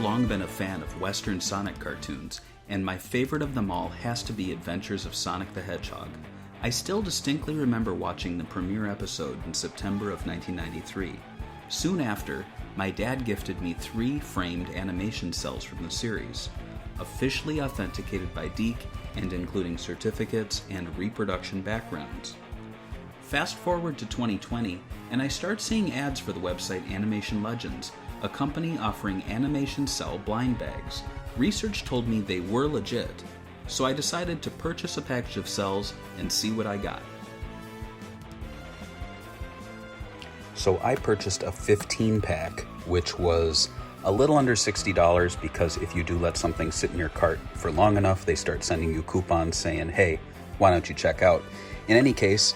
I've long been a fan of Western Sonic cartoons, and my favorite of them all has to be Adventures of Sonic the Hedgehog. I still distinctly remember watching the premiere episode in September of 1993. Soon after, my dad gifted me 3 framed animation cells from the series, officially authenticated by Deke and including certificates and reproduction backgrounds. Fast forward to 2020, and I start seeing ads for the website Animation Legends, a company offering animation cell blind bags. Research told me they were legit, so I decided to purchase a package of cells and see what I got. So I purchased a 15-pack, which was a little under $60 because if you do let something sit in your cart for long enough, they start sending you coupons saying, hey, why don't you check out? In any case,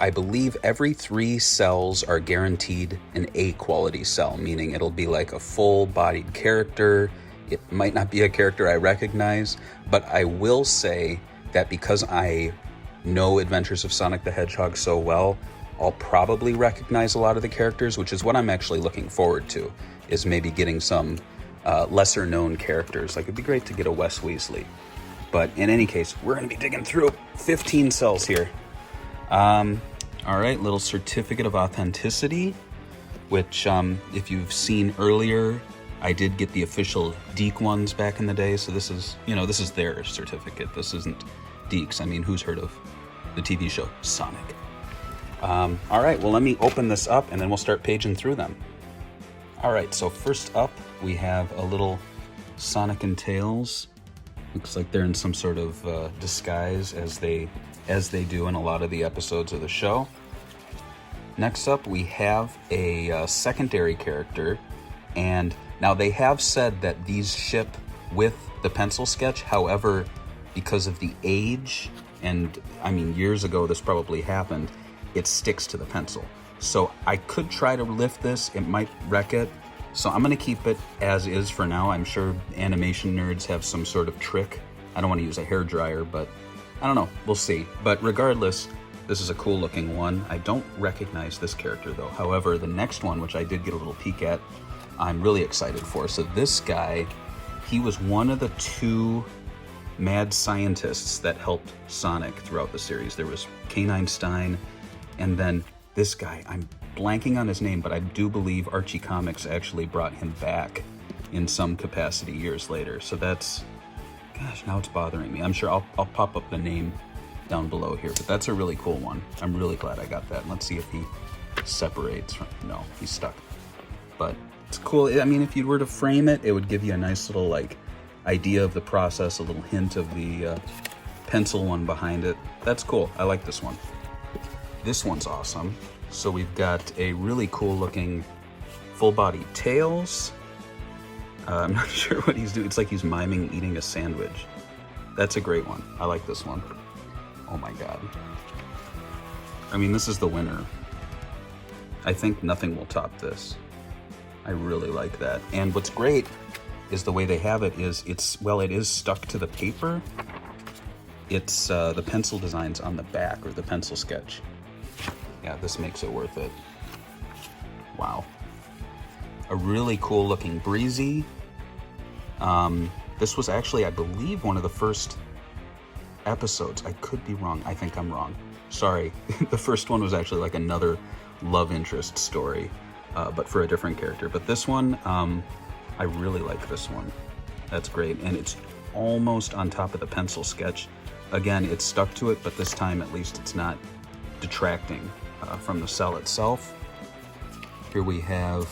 I believe every 3 cells are guaranteed an A quality cell, meaning it'll be like a full-bodied character. It might not be a character I recognize, but I will say that because I know Adventures of Sonic the Hedgehog so well, I'll probably recognize a lot of the characters, which is what I'm actually looking forward to, is maybe getting some lesser-known characters. Like, it'd be great to get a Wes Weasley. But in any case, we're going to be digging through 15 cells here. All right, little certificate of authenticity, which if you've seen earlier, I did get the official Deke ones back in the day. So this is, this is their certificate. This isn't Deke's. I mean, who's heard of the TV show Sonic? All right, well, let me open this up and then we'll start paging through them. All right, so first up, we have a little Sonic and Tails. Looks like they're in some sort of disguise as they do in a lot of the episodes of the show. Next up, we have a secondary character, and now they have said that these ship with the pencil sketch. However, because of the age, and I mean years ago this probably happened, it sticks to the pencil. So I could try to lift this, it might wreck it. So I'm gonna keep it as is for now. I'm sure animation nerds have some sort of trick. I don't want to use a hairdryer, but I don't know, we'll see. But regardless, this is a cool looking one. I don't recognize this character though. However, the next one, which I did get a little peek at, I'm really excited for. So this guy, he was one of the 2 mad scientists that helped Sonic throughout the series. There was K9 Stein, and then this guy, I'm blanking on his name, but I do believe Archie Comics actually brought him back in some capacity years later. So that's, gosh, now it's bothering me. I'm sure I'll pop up the name down below here, but that's a really cool one. I'm really glad I got that. Let's see if he separates from, no, he's stuck. But it's cool. I mean, if you were to frame it, it would give you a nice little like idea of the process, a little hint of the pencil one behind it. That's cool. I like this one. This one's awesome. So we've got a really cool looking full body Tails. I'm not sure what he's doing. It's like he's miming eating a sandwich. That's a great one. I like this one. Oh my god. I mean, this is the winner. I think nothing will top this. I really like that. And what's great is the way they have it is it is stuck to the paper. It's the pencil designs on the back, or the pencil sketch. Yeah, this makes it worth it. Wow. A really cool looking Breezie. This was actually, I believe, one of the first episodes. I could be wrong. I think I'm wrong. Sorry. The first one was actually like another love interest story, but for a different character. But this one, I really like this one. That's great. And it's almost on top of the pencil sketch. Again, it's stuck to it, but this time at least it's not detracting from the cell itself. Here we have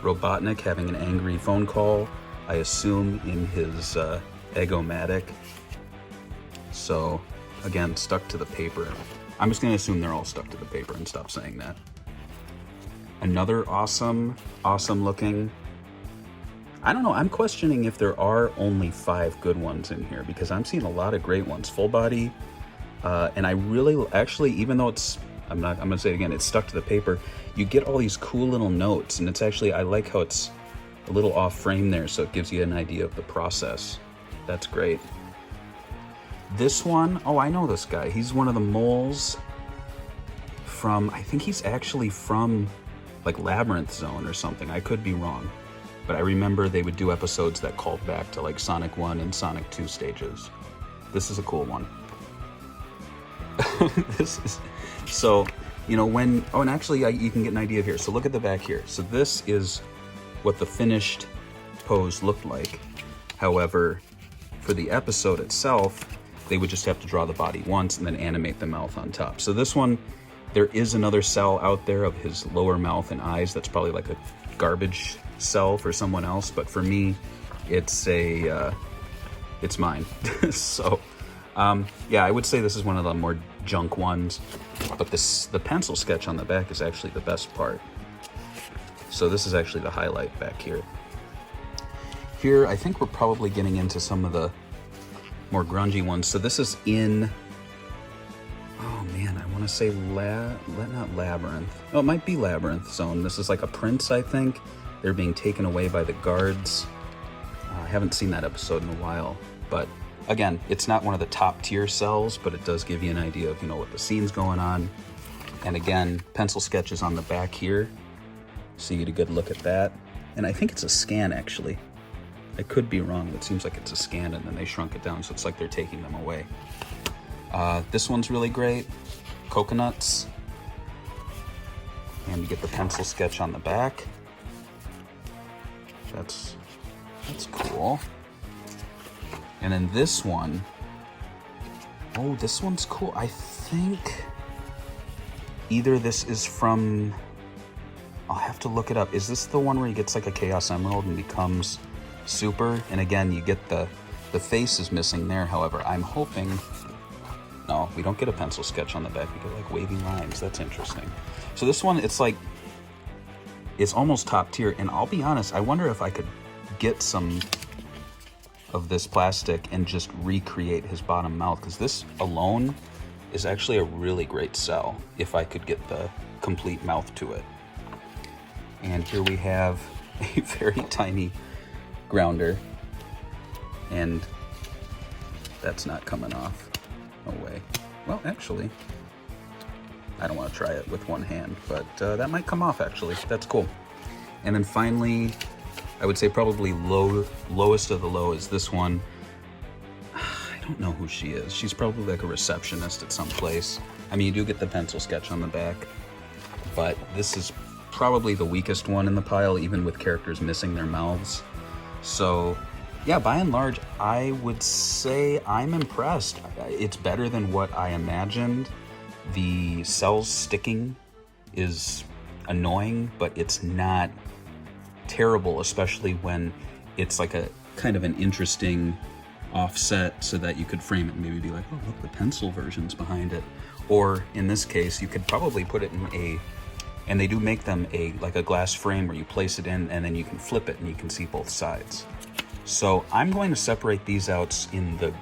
Robotnik having an angry phone call, I assume in his Eggomatic. So again, stuck to the paper. I'm just gonna assume they're all stuck to the paper and stop saying that. Another awesome looking, I don't know, I'm questioning if there are only 5 good ones in here, because I'm seeing a lot of great ones. Full body, and I really, actually, even though it's, I'm gonna say it again, it's stuck to the paper, you get all these cool little notes, and it's actually, I like how it's a little off frame there, so it gives you an idea of the process. That's great. This one, oh, I know this guy. He's one of the moles from, I think he's actually from like Labyrinth Zone or something. I could be wrong. but I remember they would do episodes that called back to like Sonic 1 and Sonic 2 stages. This is a cool one. This is, so, you know, when, oh, and actually you can get an idea here. So look at the back here. So this is what the finished pose looked like. However, for the episode itself, they would just have to draw the body once and then animate the mouth on top. So this one, there is another cell out there of his lower mouth and eyes. That's probably like a garbage cell for someone else, but for me, it's mine. So, yeah, I would say this is one of the more junk ones, but the pencil sketch on the back is actually the best part. So this is actually the highlight back here. Here, I think we're probably getting into some of the more grungy ones. So this is in, oh man, I want to say not Labyrinth. Oh, it might be Labyrinth Zone. This is like a prince, I think. They're being taken away by the guards. I haven't seen that episode in a while, but again, it's not one of the top tier cells, but it does give you an idea of, you know, what the scene's going on. And again, pencil sketches on the back here, so you get a good look at that. And I think it's a scan, actually. I could be wrong, but it seems like it's a scan, and then they shrunk it down, so it's like they're taking them away. This one's really great. Coconuts. And you get the pencil sketch on the back. That's cool. And then this one, oh, this one's cool. I think either this is from, I'll have to look it up. Is this the one where he gets like a Chaos Emerald and becomes super? And again, you get the face is missing there. However, I'm hoping, no, we don't get a pencil sketch on the back. We get like wavy lines. That's interesting. So this one, it's like, it's almost top tier. And I'll be honest, I wonder if I could get some of this plastic and just recreate his bottom mouth, because this alone is actually a really great cell if I could get the complete mouth to it. And here we have a very tiny grounder, and that's not coming off. No way. Well, actually, I don't want to try it with one hand, but that might come off actually. That's cool. And then finally, I would say probably lowest of the low is this one. I don't know who she is. She's probably like a receptionist at some place. I mean, you do get the pencil sketch on the back, but this is probably the weakest one in the pile, even with characters missing their mouths. So yeah, by and large, I would say I'm impressed. It's better than what I imagined. The cells sticking is annoying, but it's not terrible, especially when it's like a kind of an interesting offset so that you could frame it and maybe be like, oh, look, the pencil version's behind it. Or in this case, you could probably put it in a, and they do make them like a glass frame where you place it in and then you can flip it and you can see both sides. So I'm going to separate these out in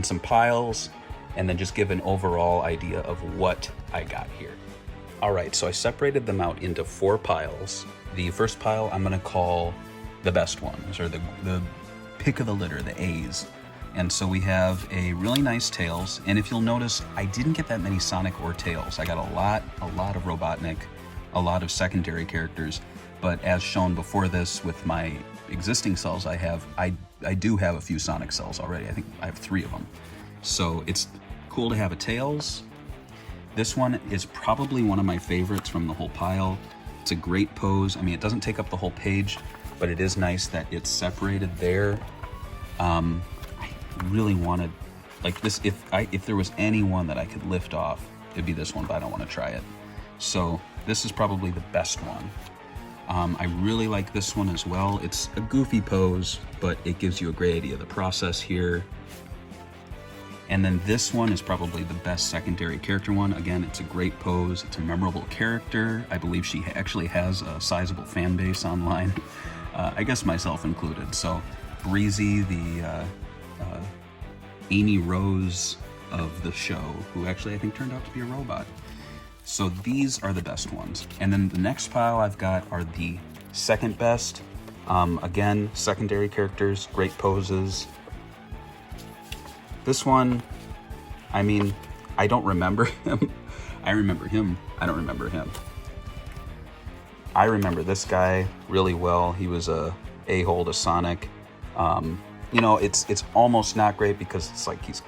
some piles and then just give an overall idea of what I got here. All right, so I separated them out into 4 piles. The first pile I'm gonna call the best ones, or the pick of the litter, the A's. And so we have a really nice Tails, and if you'll notice, I didn't get that many Sonic or Tails. I got a lot of Robotnik, a lot of secondary characters, but as shown before this with my existing cells I do have a few Sonic cells already. I think I have 3 of them. So it's cool to have a Tails. This one is probably one of my favorites from the whole pile. It's a great pose. I mean, it doesn't take up the whole page, but it is nice that it's separated there. I really wanted, like this, if there was any one that I could lift off, it'd be this one, but I don't want to try it. So this is probably the best one. I really like this one as well. It's a goofy pose, but it gives you a great idea of the process here. And then this one is probably the best secondary character one. Again, it's a great pose. It's a memorable character. I believe she actually has a sizable fan base online. I guess myself included. So Breezie, the Amy Rose of the show, who actually I think turned out to be a robot. So these are the best ones. And then the next pile I've got are the second best. Again, secondary characters, great poses. This one, I mean, I don't remember him. I remember him. I don't remember him. I remember this guy really well. He was a a-hole to Sonic. You know, it's almost not great because it's like he's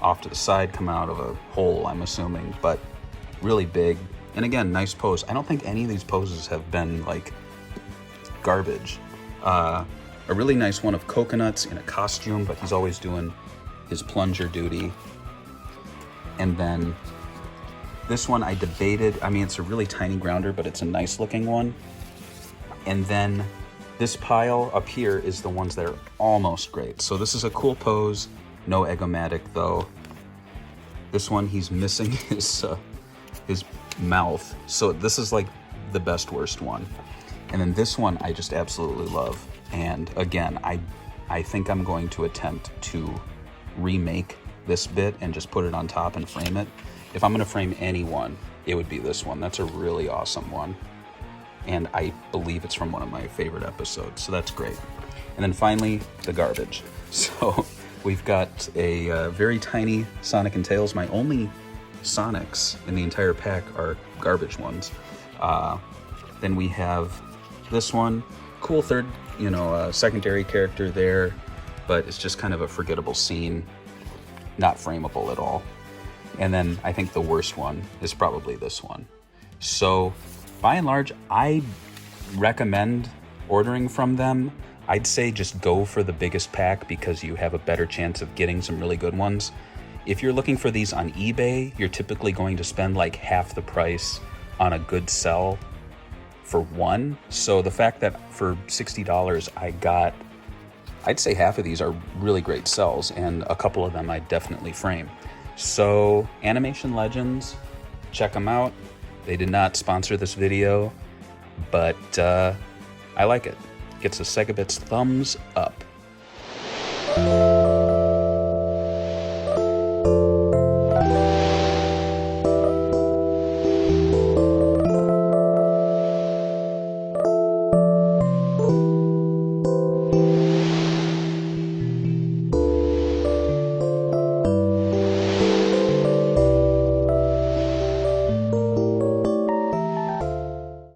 off to the side, coming out of a hole, I'm assuming, but really big. And again, nice pose. I don't think any of these poses have been like garbage. A really nice one of Coconuts in a costume, but he's always doing his plunger duty. And then this one I debated. I mean, it's a really tiny grounder, but it's a nice looking one. And then this pile up here is the ones that are almost great. So this is a cool pose, no Eggomatic though. This one, he's missing his mouth. So this is like the best worst one. And then this one I just absolutely love. And again, I think I'm going to attempt to remake this bit and just put it on top and frame it. If I'm gonna frame any one, it would be this one. That's a really awesome one. And I believe it's from one of my favorite episodes, so that's great. And then finally, the garbage. So we've got a very tiny Sonic and Tails. My only Sonics in the entire pack are garbage ones. Then we have this one, cool third, secondary character there, but it's just kind of a forgettable scene, not frameable at all. And then I think the worst one is probably this one. So by and large, I recommend ordering from them. I'd say just go for the biggest pack because you have a better chance of getting some really good ones. If you're looking for these on eBay, you're typically going to spend like half the price on a good sell for one. So the fact that for $60 I got, I'd say half of these are really great sells, and a couple of them I definitely frame. So Animation Legends, check them out. They did not sponsor this video, but I like it. Gets a Segabit's thumbs up.